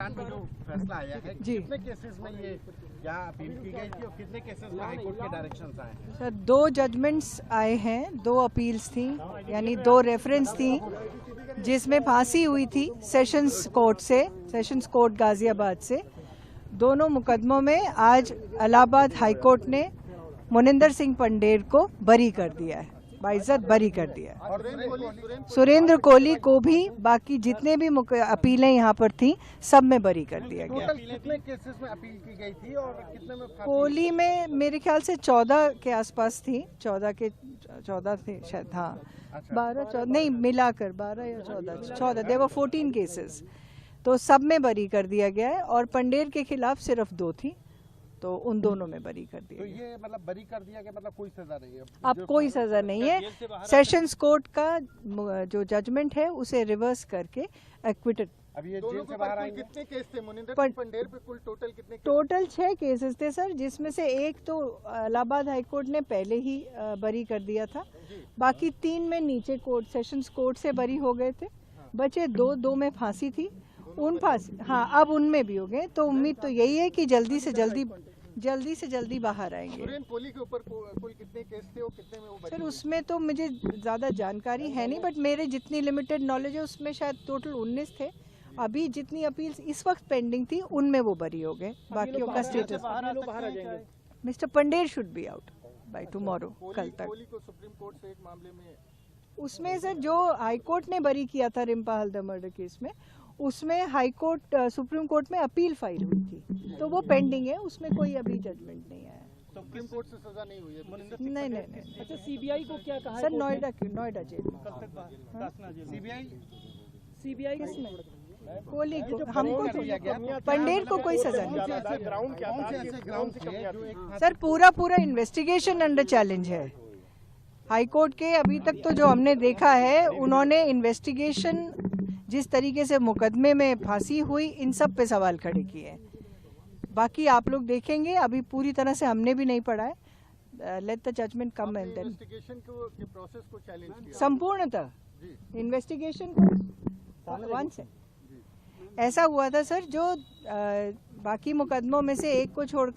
जो फैसला आया है जी, कितने केसेस में ये यहाँ अपील की गई थी और कितने केसेस में हाईकोर्ट के डायरेक्शंस आए हैं? सर 2 जजमेंट्स आए हैं, 2 अपील्स थी, यानी 2 रेफरेंस थी जिसमें फांसी हुई थी सेशंस कोर्ट गाजियाबाद से। दोनों मुकदमों में आज इलाहाबाद हाईकोर्ट ने मोनिंदर सिंह पंडेर को बरी कर दिया है, बाइज्जत बरी कर दिया है। और सुरेंद्र कोहली को भी बाकी जितने भी अपीलें यहाँ पर थी सब में बरी कर दिया गया। टोटल कितने केसेस में अपील की गई थी और कितने में फांसी? कोहली में मेरे ख्याल से 14 के आसपास थी, 14 थे शायद, हाँ 12 नहीं मिलाकर 12 या 14 देवर 14 केसेस, तो सब में बरी कर दिया गया है और पंडेर के खिलाफ सिर्फ 2 थी, तो उन दोनों में बरी कर दिया तो गया। ये मतलब बरी कर दिया गया, मतलब कोई सजा नहीं है? अब कोई सजा नहीं है, सेशंस कोर्ट का जो जजमेंट है उसे रिवर्स करके एक्विटेड। अब ये जेल से बाहर आएंगे? कितने केस थे मुनिंदर सिंह पंडेर पे? कुल टोटल कितने केस? टोटल 6 केसेस थे सर, जिसमें से एक तो इलाहाबाद हाई कोर्ट ने पहले ही बरी कर दिया था, बाकी 3 में नीचे कोर्ट सेशंस कोर्ट से बरी हो गए थे, बचे 2 में फांसी थी, उन फांसी हाँ अब उनमें भी हो गए। तो उम्मीद तो यही है कि जल्दी से जल्दी बाहर आएंगे। सुरेंद्र कोहली के ऊपर कुल कितने केस थे और कितने में वो बरी सर उसमें तो मुझे ज़्यादा जानकारी है नहीं, बट मेरे जितनी लिमिटेड नॉलेज है उसमें शायद टोटल 19 थे। अभी जितनी अपील्स इस वक्त पेंडिंग थी उनमें वो बरी हो गए, बाकियों का status. Mr Pander should be out by tomorrow, कल तक। कोहली को सुप्रीम कोर्ट से एक मामले में उसमें सर जो हाई कोर्ट ने बरी किया था रिम्पा हल्दर मर्डर केस में, उसमें हाई कोर्ट सुप्रीम कोर्ट में अपील फाइल हुई थी, तो वो पेंडिंग है, उसमें कोई अभी जजमेंट नहीं आया। सुप्रीम कोर्ट से सजा नहीं हुई है? नहीं। अच्छा, सीबीआई को क्या कहा सर नोएडा जेल सीबीआई किसमें कोहली को, हमको तो पंडेर को कोई सजा नहीं। ग्राउंड क्या था? सर पूरा इन्वेस्टिगेशन अंडर चैलेंज है हाई कोर्ट के। अभी तक तो जो हमने देखा है, उन्होंने इन्वेस्टिगेशन जिस तरीके से मुकदमे में फांसी हुई, इन सब पे सवाल खड़े किए हैं। बाकी आप लोग देखेंगे, अभी पूरी तरह से हमने भी नहीं पढ़ा है। Let the judgement come and then. Investigation के प्रोसेस को चैलेंज किया संपूर्णतः इन्वेस्टिगेशन को वंस ऐसा हुआ था सर, जो बाकी मुकदमों में से एक को छोड़